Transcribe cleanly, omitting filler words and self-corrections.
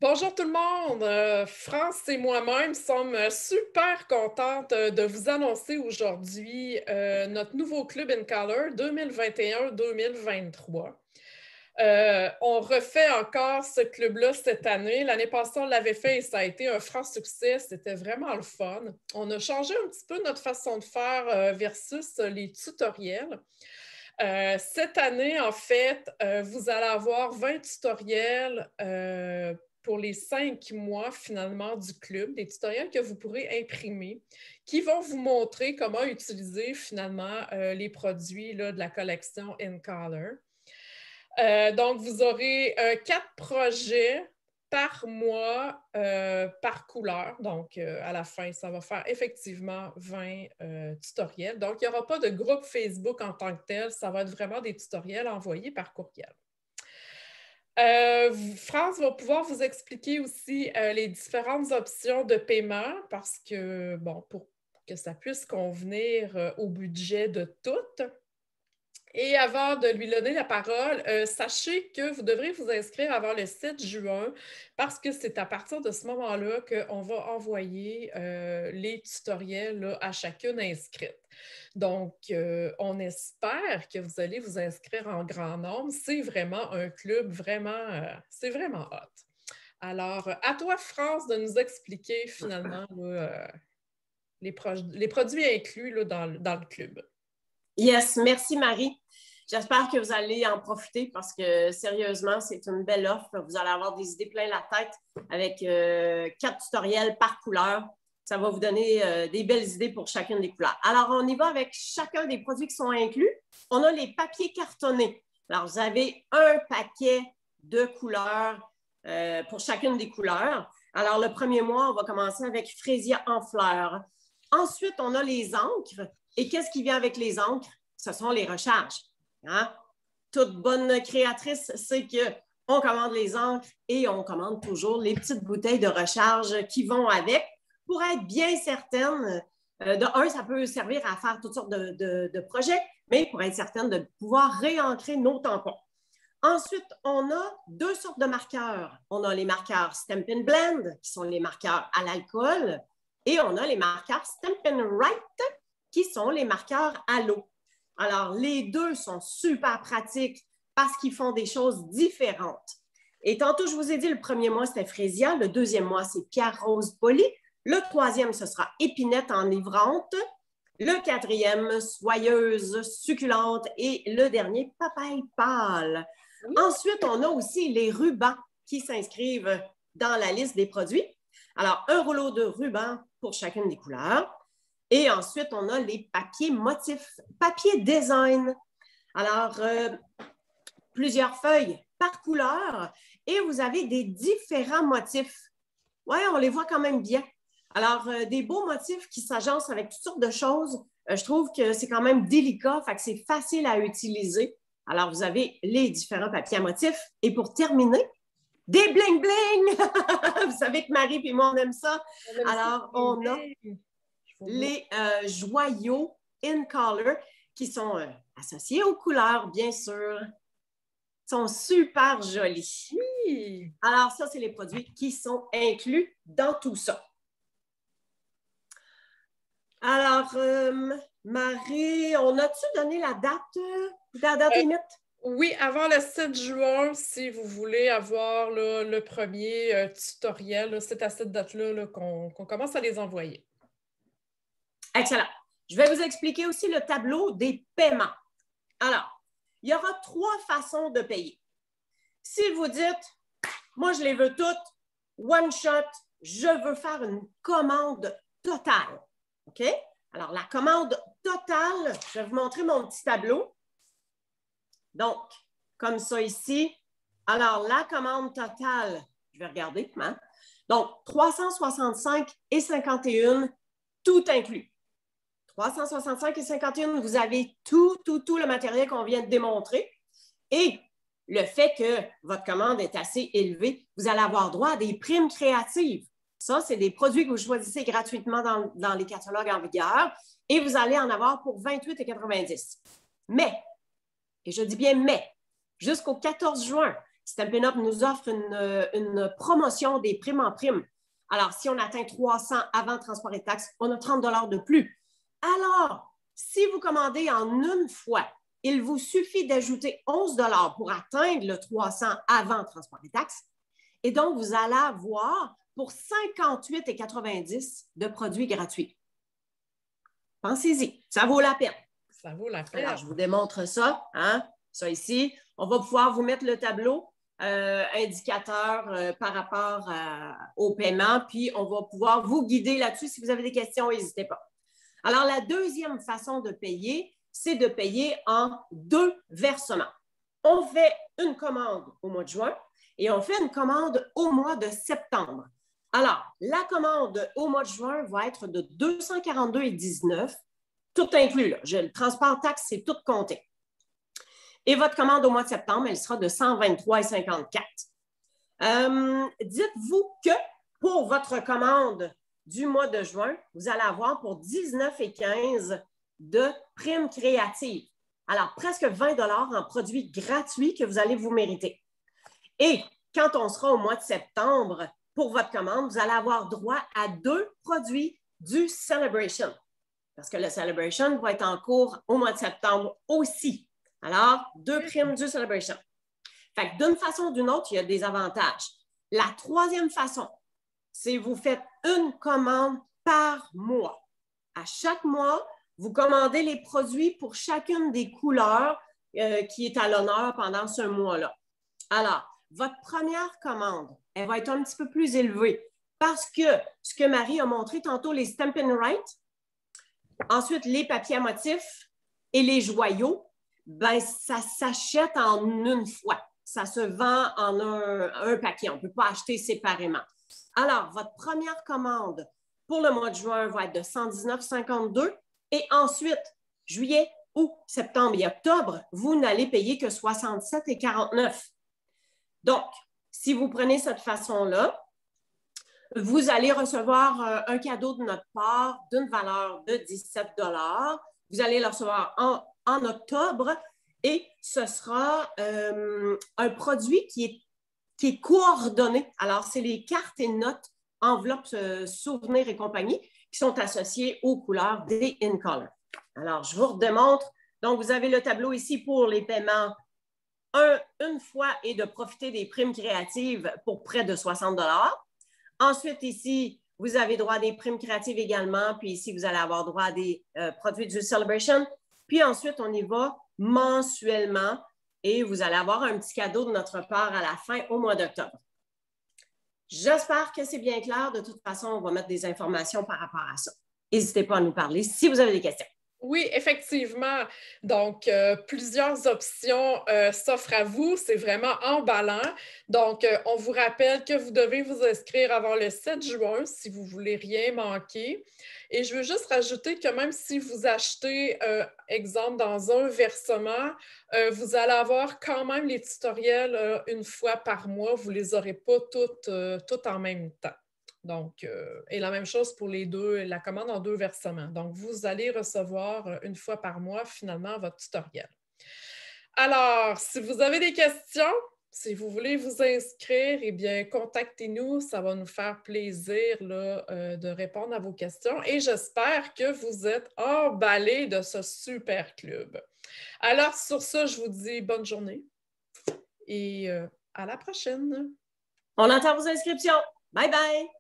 Bonjour tout le monde! France et moi-même sommes super contentes de vous annoncer aujourd'hui notre nouveau Club in Color 2021-2023. On refait encore ce club-là cette année. L'année passée, on l'avait fait et ça a été un franc succès. C'était vraiment le fun. On a changé un petit peu notre façon de faire versus les tutoriels. Cette année, en fait, vous allez avoir 20 tutoriels pour les 5 mois finalement du club, des tutoriels que vous pourrez imprimer, qui vont vous montrer comment utiliser finalement les produits là, de la collection In Color. Donc, vous aurez 4 projets par mois, par couleur. Donc, à la fin, ça va faire effectivement 20 tutoriels. Donc, il n'y aura pas de groupe Facebook en tant que tel. Ça va être vraiment des tutoriels envoyés par courriel. France va pouvoir vous expliquer aussi les différentes options de paiement parce que, bon, pour que ça puisse convenir au budget de toutes. Et avant de lui donner la parole, sachez que vous devrez vous inscrire avant le 7 juin parce que c'est à partir de ce moment-là qu'on va envoyer les tutoriels là, à chacune inscrite. Donc, on espère que vous allez vous inscrire en grand nombre. C'est vraiment un club c'est vraiment hot. Alors, à toi, France, de nous expliquer finalement là, les produits inclus là, dans le club. Yes, merci Marie. J'espère que vous allez en profiter parce que sérieusement, c'est une belle offre. Vous allez avoir des idées plein la tête avec 4 tutoriels par couleur. Ça va vous donner des belles idées pour chacune des couleurs. Alors, on y va avec chacun des produits qui sont inclus. On a les papiers cartonnés. Alors, vous avez un paquet de couleurs pour chacune des couleurs. Alors, le premier mois, on va commencer avec Frésia en fleurs. Ensuite, on a les encres. Et qu'est-ce qui vient avec les encres? Ce sont les recharges. Hein? Toute bonne créatrice sait qu'on commande les encres et on commande toujours les petites bouteilles de recharge qui vont avec pour être bien certaine. Ça peut servir à faire toutes sortes de projets, mais pour être certaine de pouvoir réancrer nos tampons. Ensuite, on a 2 sortes de marqueurs. On a les marqueurs Stampin' Blend, qui sont les marqueurs à l'alcool, et on a les marqueurs Stampin' Write, qui sont les marqueurs à l'eau. Alors, les deux sont super pratiques parce qu'ils font des choses différentes. Et tantôt, je vous ai dit, le premier mois, c'était Frésia. Le deuxième mois, c'est Pierre Rose Poli. Le troisième, ce sera Épinette enivrante. Le quatrième, Soyeuse succulente. Et le dernier, Papaye pâle. Oui. Ensuite, on a aussi les rubans qui s'inscrivent dans la liste des produits. Alors, un rouleau de rubans pour chacune des couleurs. Et ensuite, on a les papiers motifs, papier design. Alors, plusieurs feuilles par couleur et vous avez des différents motifs. Oui, on les voit quand même bien. Alors, des beaux motifs qui s'agencent avec toutes sortes de choses. Je trouve que c'est quand même délicat, fait que c'est facile à utiliser. Alors, vous avez les différents papiers à motifs. Et pour terminer, des bling-bling! Vous savez que Marie et moi, on aime ça. Alors, on a les joyaux In Color qui sont associés aux couleurs, bien sûr. Ils sont super jolis. Oui. Alors, ça, c'est les produits qui sont inclus dans tout ça. Alors, Marie, on a-tu donné la date limite? Oui, avant le 7 juin, si vous voulez avoir là, le premier tutoriel, c'est à cette date-là qu'on commence à les envoyer. Excellent. Je vais vous expliquer aussi le tableau des paiements. Alors, il y aura 3 façons de payer. Si vous dites, moi, je les veux toutes, one shot, je veux faire une commande totale. OK? Alors, la commande totale, je vais vous montrer mon petit tableau. Donc, comme ça ici. Alors, la commande totale, je vais regarder. Hein? Donc, 365,51, tout inclus. 365,51, vous avez tout le matériel qu'on vient de démontrer. Et le fait que votre commande est assez élevée, vous allez avoir droit à des primes créatives. Ça, c'est des produits que vous choisissez gratuitement dans les catalogues en vigueur et vous allez en avoir pour 28,90. Mais, et je dis bien mais, jusqu'au 14 juin, Stampin' Up nous offre une promotion des primes en primes. Alors, si on atteint 300 avant transport et taxes, on a 30 $ de plus. Alors, si vous commandez en une fois, il vous suffit d'ajouter 11 $ pour atteindre le 300 avant transport et taxes. Et donc, vous allez avoir pour 58,90 $ de produits gratuits. Pensez-y, ça vaut la peine. Ça vaut la peine. Alors, je vous démontre ça, hein? Ça ici. On va pouvoir vous mettre le tableau indicateur par rapport au paiement, puis on va pouvoir vous guider là-dessus. Si vous avez des questions, n'hésitez pas. Alors, la deuxième façon de payer, c'est de payer en 2 versements. On fait une commande au mois de juin et on fait une commande au mois de septembre. Alors, la commande au mois de juin va être de 242,19 $, tout inclus. Là. Le transport taxe, c'est tout compté. Et votre commande au mois de septembre, elle sera de 123,54 $. Dites-vous que pour votre commande du mois de juin, vous allez avoir pour 19,15 $ de primes créatives. Alors, presque 20 $ en produits gratuits que vous allez vous mériter. Et quand on sera au mois de septembre, pour votre commande, vous allez avoir droit à 2 produits du Celebration. Parce que le Celebration va être en cours au mois de septembre aussi. Alors, 2 primes du Celebration. Fait que d'une façon ou d'une autre, il y a des avantages. La troisième façon, c'est vous faites une commande par mois. À chaque mois, vous commandez les produits pour chacune des couleurs qui est à l'honneur pendant ce mois-là. Alors, votre première commande, elle va être un petit peu plus élevée parce que ce que Marie a montré tantôt, les Stampin' Right, ensuite les papiers à motifs et les joyaux, ben, ça s'achète en une fois. Ça se vend en un paquet. On ne peut pas acheter séparément. Alors, votre première commande pour le mois de juin va être de 119,52 $ et ensuite, juillet, août, septembre et octobre, vous n'allez payer que 67,49 $. Donc, si vous prenez cette façon-là, vous allez recevoir un cadeau de notre part d'une valeur de 17 $. Vous allez le recevoir en octobre et ce sera un produit qui est coordonné. Alors, c'est les cartes et notes, enveloppes, souvenirs et compagnie qui sont associées aux couleurs des InColor. Alors, je vous redémontre. Donc, vous avez le tableau ici pour les paiements une fois et de profiter des primes créatives pour près de 60 $. Ensuite, ici, vous avez droit à des primes créatives également. Puis ici, vous allez avoir droit à des produits du Celebration. Puis ensuite, on y va mensuellement et vous allez avoir un petit cadeau de notre part à la fin au mois d'octobre. J'espère que c'est bien clair. De toute façon, on va mettre des informations par rapport à ça. N'hésitez pas à nous parler si vous avez des questions. Oui, effectivement. Donc, plusieurs options s'offrent à vous. C'est vraiment emballant. Donc, on vous rappelle que vous devez vous inscrire avant le 7 juin si vous ne voulez rien manquer. Et je veux juste rajouter que même si vous achetez, exemple, dans un versement, vous allez avoir quand même les tutoriels une fois par mois. Vous ne les aurez pas toutes en même temps. Donc, et la même chose pour les deux, la commande en 2 versements. Donc, vous allez recevoir une fois par mois, finalement, votre tutoriel. Alors, si vous avez des questions, si vous voulez vous inscrire, eh bien, contactez-nous. Ça va nous faire plaisir là, de répondre à vos questions. Et j'espère que vous êtes emballés de ce super club. Alors, sur ça, je vous dis bonne journée et à la prochaine. On attend vos inscriptions. Bye bye!